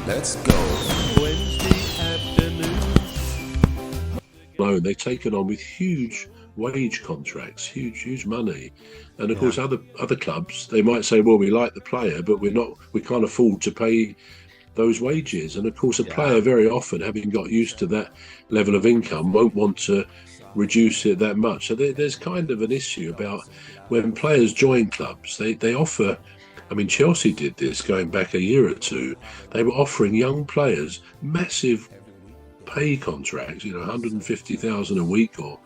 Let's go. Wednesday afternoon. They've taken on with huge wage contracts, huge money, and of course other clubs, they might say, well, we like the player, but we can't afford to pay those wages. And of course, a player very often, having got used to that level of income, won't want to reduce it that much. So there's kind of an issue about when players join clubs, they offer. I mean, Chelsea did this going back a year or two. They were offering young players massive pay contracts, 150,000 a week or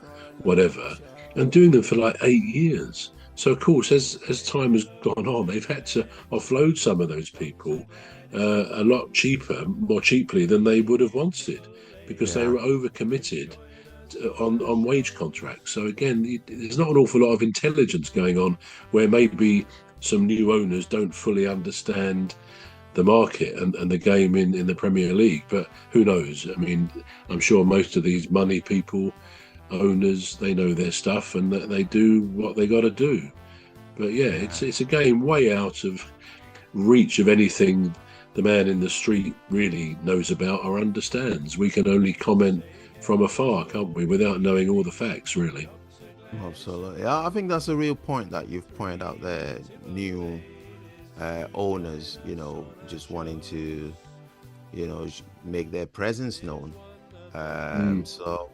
whatever, and doing them for like 8 years. So of course, as time has gone on, they've had to offload some of those people a lot more cheaply than they would have wanted, because they were overcommitted on wage contracts. So again, there's not an awful lot of intelligence going on, where maybe some new owners don't fully understand the market and the game in the Premier League. But who knows? I mean, I'm sure most of these money people, owners, they know their stuff and that they do what they got to do. But yeah, it's a game way out of reach of anything the man in the street really knows about or understands. We can only comment from afar, can't we, without knowing all the facts, really. Absolutely. I think that's a real point that you've pointed out there. New owners, just wanting to, make their presence known. So,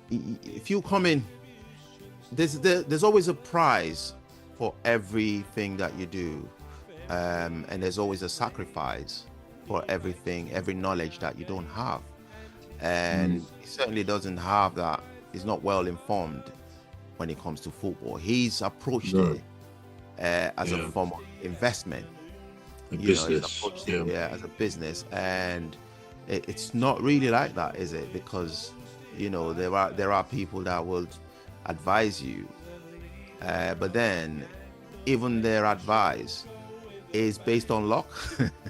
if you come in, there's always a prize for everything that you do, and there's always a sacrifice for every knowledge that you don't have. And he certainly doesn't have that. He's not well informed when it comes to football. He's approached it as a form of investment. Business. He's approached it, as a business, and it's not really like that, is it? Because there are people that will advise you, but then even their advice is based on luck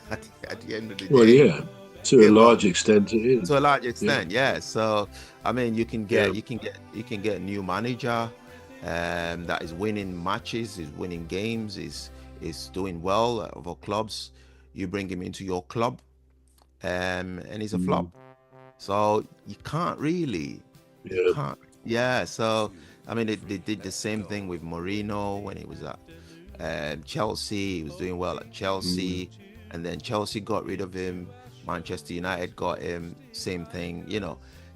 at the end of the day. Well, yeah. To a large extent, it is. To a large extent, yeah. So, I mean, you can get a new manager that is winning matches, is winning games, is doing well over clubs. You bring him into your club, and he's a flop. So you can't really. So, I mean, they did the same thing with Mourinho when he was at Chelsea. He was doing well at Chelsea, and then Chelsea got rid of him. Manchester United got him, same thing,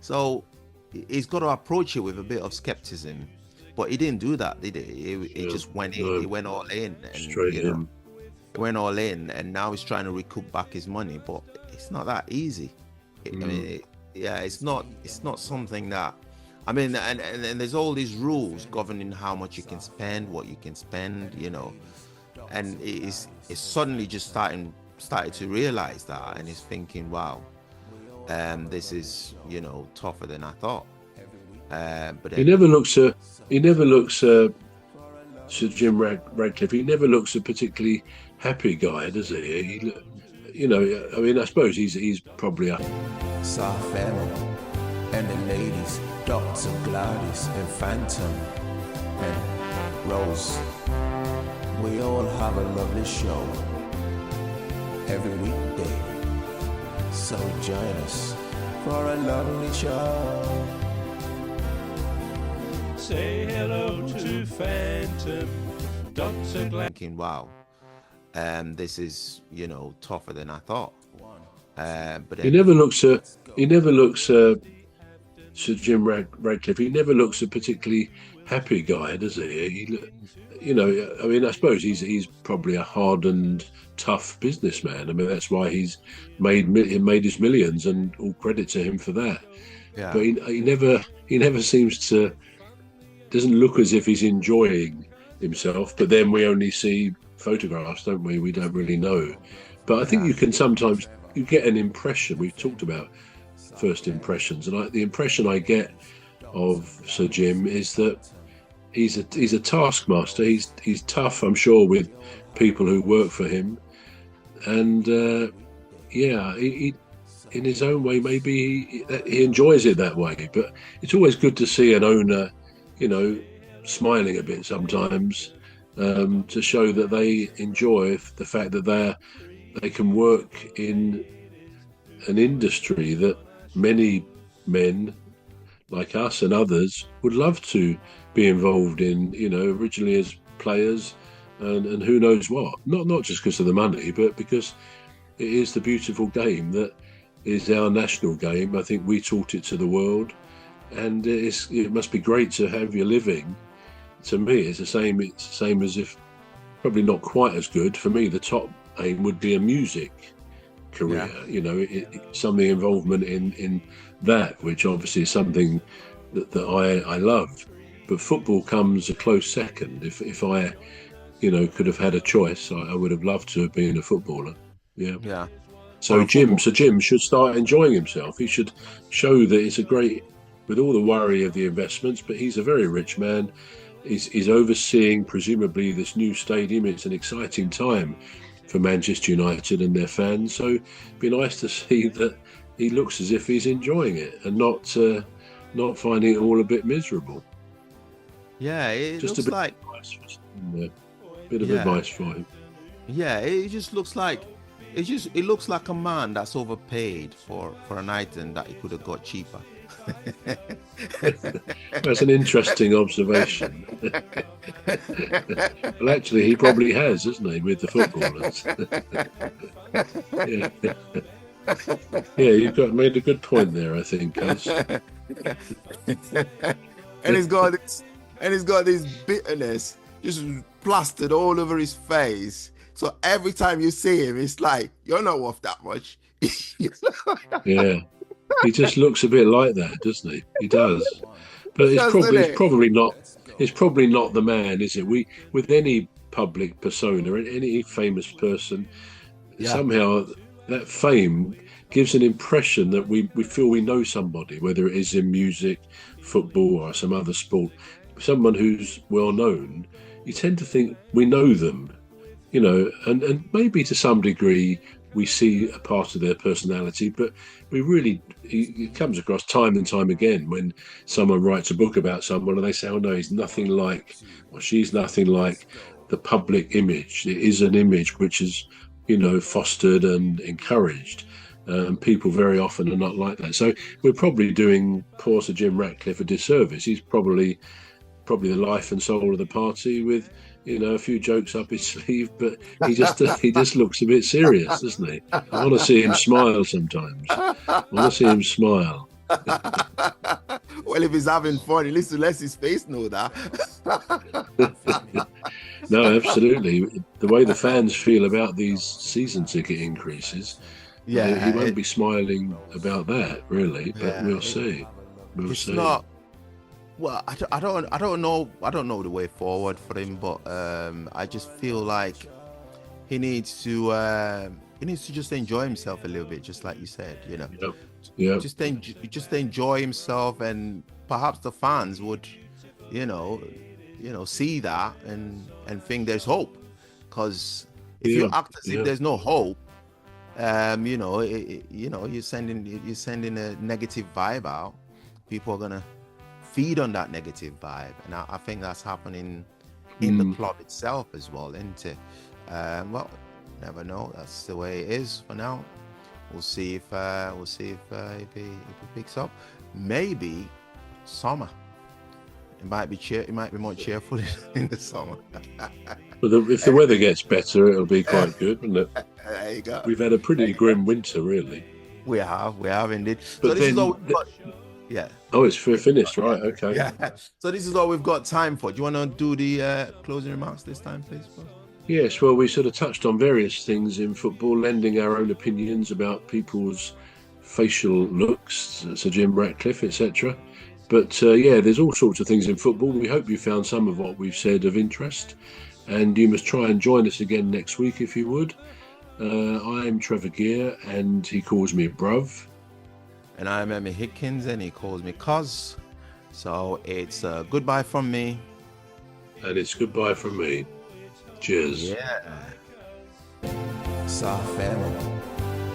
So he's got to approach it with a bit of skepticism, but he didn't do that, did he? He just went in. He went all in, and He went all in, and now he's trying to recoup back his money. But it's not that easy. I mean, it's not something that. I mean, and there's all these rules governing how much you can spend, what you can spend, and it's suddenly just started to realize that, and he's thinking, wow, this is tougher than I thought. But he never looks Sir Jim Radcliffe. He never looks a particularly happy guy, does he? I mean, I suppose he's probably a Soft family and the ladies, Dr. Gladys and Phantom and Rose. We all have a lovely show every weekday, so join us for a lovely show. Say hello to Phantom, Dr. Glad. Thinking, wow, this is tougher than I thought. But he never looks Sir Jim Radcliffe. He never looks a particularly happy guy, does he? I mean, I suppose he's probably a hardened, tough businessman. I mean, that's why he's made his millions, and all credit to him for that. Yeah. But he never seems to. Doesn't look as if he's enjoying himself. But then we only see photographs, don't we? We don't really know. But I think you can sometimes get an impression. We've talked about first impressions, and the impression I get of Sir Jim is that he's a taskmaster. He's tough, I'm sure, with people who work for him, and he in his own way maybe he enjoys it that way. But it's always good to see an owner, smiling a bit sometimes, to show that they enjoy the fact that they can work in an industry that many men like us and others would love to be involved in, originally as players and who knows what. Not just because of the money, but because it is the beautiful game that is our national game. I think we taught it to the world, and it must be great to have your living. To me, it's the same as if, probably not quite as good. For me, the top aim would be a music career, something involvement in that, which obviously is something that I love. But football comes a close second. If I, could have had a choice, I would have loved to have been a footballer. Yeah. So Jim should start enjoying himself. He should show that it's a great, with all the worry of the investments, but he's a very rich man. He's overseeing presumably this new stadium. It's an exciting time for Manchester United and their fans. So it'd be nice to see that he looks as if he's enjoying it and not finding it all a bit miserable. Yeah, it just looks like a bit of advice for him. Yeah, it just looks like it looks like a man that's overpaid for an item that he could have got cheaper. That's an interesting observation. Well, actually, he probably has, hasn't he, with the footballers? Yeah, you've made a good point there, I think, Cuz. And he's got this bitterness just plastered all over his face. So every time you see him, it's like, you're not worth that much. Yeah. He just looks a bit like that, doesn't he? He does. But it's probably not the man, is it? With any public persona, any famous person, somehow that fame gives an impression that we feel we know somebody, whether it is in music, football, or some other sport. Someone who's well known, you tend to think we know them, and maybe to some degree we see a part of their personality, but it comes across time and time again when someone writes a book about someone and they say, oh no, he's nothing like, or she's nothing like the public image. It is an image which is, fostered and encouraged. And people very often are not like that. So we're probably doing poor Sir Jim Ratcliffe a disservice. He's probably the life and soul of the party with, a few jokes up his sleeve, but he just looks a bit serious, doesn't he? I want to see him smile sometimes. I want to see him smile. Well, if he's having fun, at least let his face know that. No, absolutely. The way the fans feel about these season ticket increases, he won't be smiling about that, really. But we'll see. We'll see. Not. Well, I don't know the way forward for him, but I just feel like he needs to just enjoy himself a little bit, just like you said, Yeah. Just enjoy himself, and perhaps the fans would, see that and think there's hope, because if you act as if there's no hope, you're sending a negative vibe out. People are gonna feed on that negative vibe, and I think that's happening in the club itself as well, isn't it? Well, never know. That's the way it is for now. We'll see if he picks up. Maybe summer. It might be more cheerful in the summer. But if the weather gets better, it'll be quite good, wouldn't it? There you go. We've had a pretty grim winter, really. We have indeed. But so this is all we've got. Yeah. Oh, it's finished, right? Okay. Yeah. So this is all we've got time for. Do you want to do the closing remarks this time, please? Yes. Well, we sort of touched on various things in football, lending our own opinions about people's facial looks, Sir Jim Ratcliffe, etc. But there's all sorts of things in football. We hope you found some of what we've said of interest, and you must try and join us again next week if you would. I'm Trevor Gear, and he calls me Bruv. And I'm Emmy Hikins, and he calls me Cuz. So it's goodbye from me. And it's goodbye from me. Cheers. Yeah. Soft Emma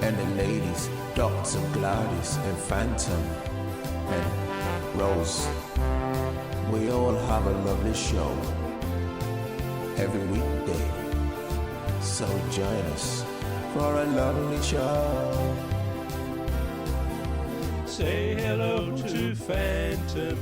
and the ladies, Dr. Gladys and Phantom and Rose. We all have a lovely show. every weekday. So join us for a lovely show. Say hello to Phantom,